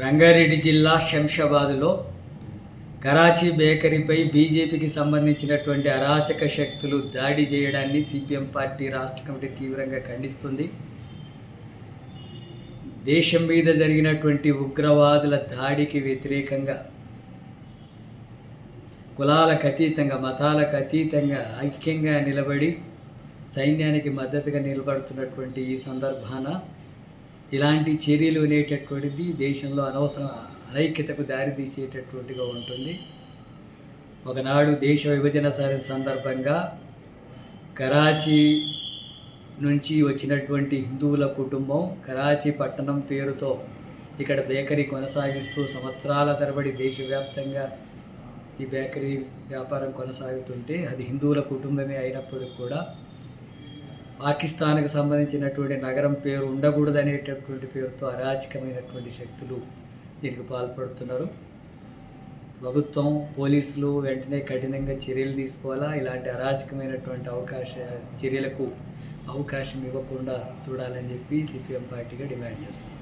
రంగారెడ్డి జిల్లా శంషాబాద్లో కరాచీ బేకరీపై బీజేపీకి సంబంధించినటువంటి అరాచక శక్తులు దాడి చేయడాన్ని సిపిఎం పార్టీ రాష్ట్ర కమిటీ తీవ్రంగా ఖండిస్తుంది. దేశం మీద జరిగినటువంటి ఉగ్రవాదుల దాడికి వ్యతిరేకంగా కులాలకు అతీతంగా, మతాలకు అతీతంగా ఐక్యంగా నిలబడి సైన్యానికి మద్దతుగా నిలబడుతున్నటువంటి ఈ సందర్భాన ఇలాంటి చర్యలు అనేటటువంటిది దేశంలో అనవసరం అనైక్యతకు దారితీసేటటువంటిగా ఉంటుంది. ఒకనాడు దేశ విభజన సందర్భంగా కరాచీ నుంచి వచ్చినటువంటి హిందువుల కుటుంబం కరాచీ పట్టణం పేరుతో ఇక్కడ బేకరీ కొనసాగిస్తూ సంవత్సరాల తరబడి దేశవ్యాప్తంగా ఈ బేకరీ వ్యాపారం కొనసాగుతుంటే అది హిందువుల కుటుంబమే అయినప్పటికీ కూడా పాకిస్తాన్కు సంబంధించినటువంటి నగరం పేరు ఉండకూడదనేటటువంటి పేరుతో అరాచకమైనటువంటి శక్తులు దీనికి పాల్పడుతున్నారు. ప్రభుత్వం, పోలీసులు వెంటనే కఠినంగా చర్యలు తీసుకోవాలా. ఇలాంటి అరాచకమైనటువంటి చర్యలకు అవకాశం ఇవ్వకుండా చూడాలని చెప్పి సిపిఎం పార్టీగా డిమాండ్ చేస్తుంది.